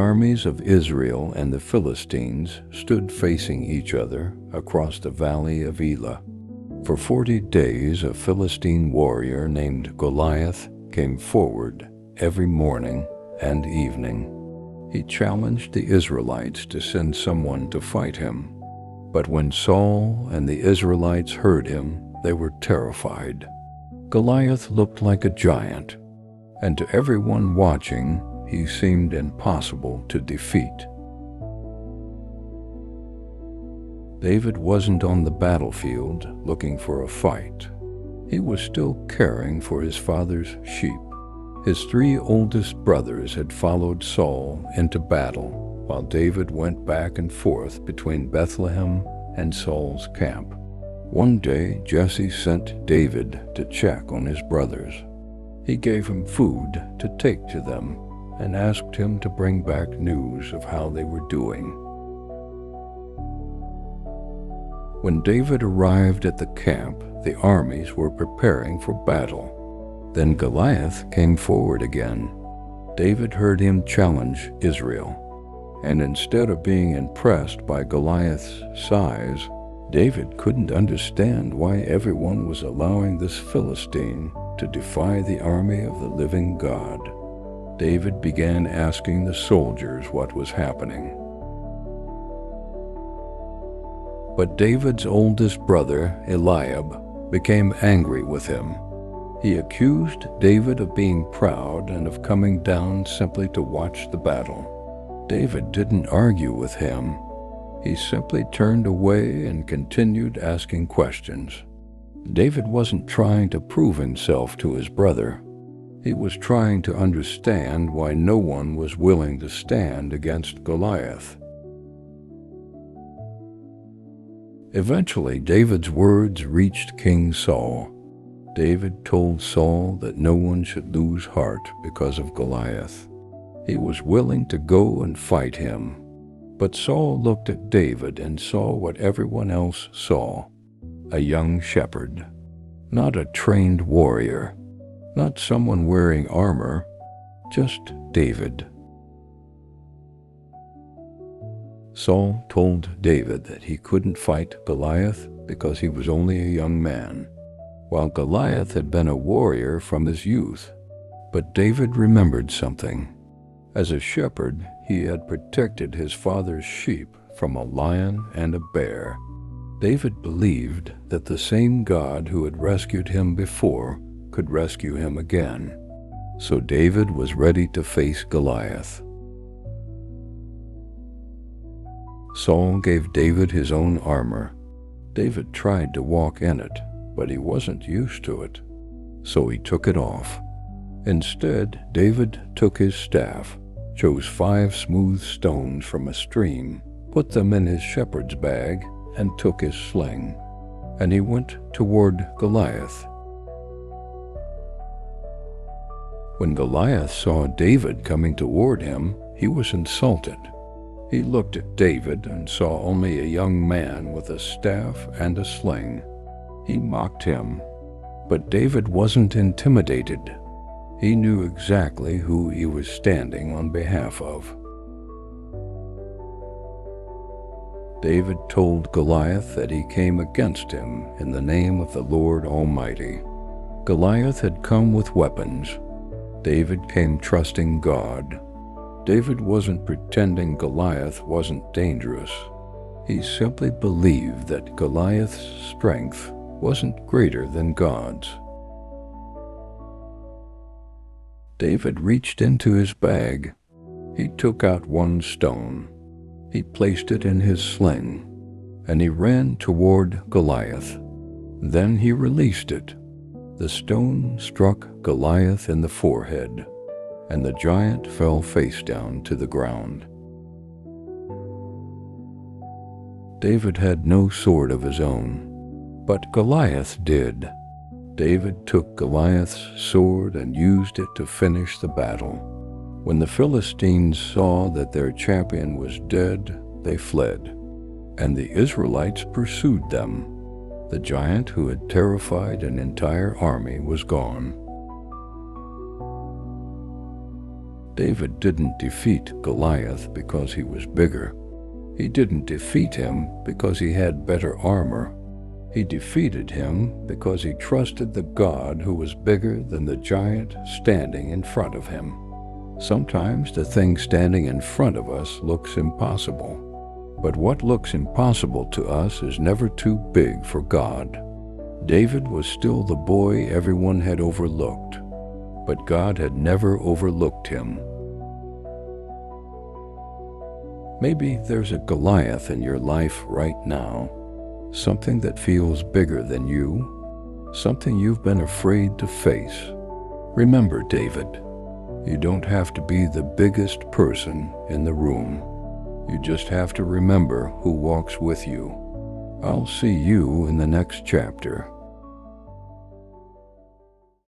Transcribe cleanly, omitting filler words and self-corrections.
armies of Israel and the Philistines stood facing each other across the valley of Elah. For 40 days a Philistine warrior named Goliath came forward every morning and evening. He challenged the Israelites to send someone to fight him. But when Saul and the Israelites heard him, they were terrified. Goliath looked like a giant, and to everyone watching, he seemed impossible to defeat. David wasn't on the battlefield looking for a fight. He was still caring for his father's sheep. His 3 oldest brothers had followed Saul into battle, while David went back and forth between Bethlehem and Saul's camp. One day, Jesse sent David to check on his brothers. He gave him food to take to them and asked him to bring back news of how they were doing. When David arrived at the camp, the armies were preparing for battle. Then Goliath came forward again. David heard him challenge Israel, and instead of being impressed by Goliath's size, David couldn't understand why everyone was allowing this Philistine to defy the army of the living God. David began asking the soldiers what was happening. But David's oldest brother, Eliab, became angry with him. He accused David of being proud and of coming down simply to watch the battle. David didn't argue with him. He simply turned away and continued asking questions. David wasn't trying to prove himself to his brother. He was trying to understand why no one was willing to stand against Goliath. Eventually, David's words reached King Saul. David told Saul that no one should lose heart because of Goliath. He was willing to go and fight him. But Saul looked at David and saw what everyone else saw: a young shepherd, not a trained warrior, not someone wearing armor, just David. Saul told David that he couldn't fight Goliath because he was only a young man, while Goliath had been a warrior from his youth. But David remembered something. As a shepherd, he had protected his father's sheep from a lion and a bear. David believed that the same God who had rescued him before could rescue him again. So David was ready to face Goliath. Saul gave David his own armor. David tried to walk in it, but he wasn't used to it, so he took it off. Instead, David took his staff, chose 5 smooth stones from a stream, put them in his shepherd's bag, and took his sling. And he went toward Goliath. When Goliath saw David coming toward him, he was insulted. He looked at David and saw only a young man with a staff and a sling. He mocked him, but David wasn't intimidated. He knew exactly who he was standing on behalf of. David told Goliath that he came against him in the name of the Lord Almighty. Goliath had come with weapons. David came trusting God. David wasn't pretending Goliath wasn't dangerous. He simply believed that Goliath's strength wasn't greater than God's. David reached into his bag. He took out 1 stone. He placed it in his sling, and he ran toward Goliath. Then he released it. The stone struck Goliath in the forehead, and the giant fell face down to the ground. David had no sword of his own, but Goliath did. David took Goliath's sword and used it to finish the battle. When the Philistines saw that their champion was dead, they fled, and the Israelites pursued them. The giant who had terrified an entire army was gone. David didn't defeat Goliath because he was bigger. He didn't defeat him because he had better armor. He defeated him because he trusted the God who was bigger than the giant standing in front of him. Sometimes the thing standing in front of us looks impossible. But what looks impossible to us is never too big for God. David was still the boy everyone had overlooked, but God had never overlooked him. Maybe there's a Goliath in your life right now, something that feels bigger than you, something you've been afraid to face. Remember, David, you don't have to be the biggest person in the room. You just have to remember who walks with you. I'll see you in the next chapter.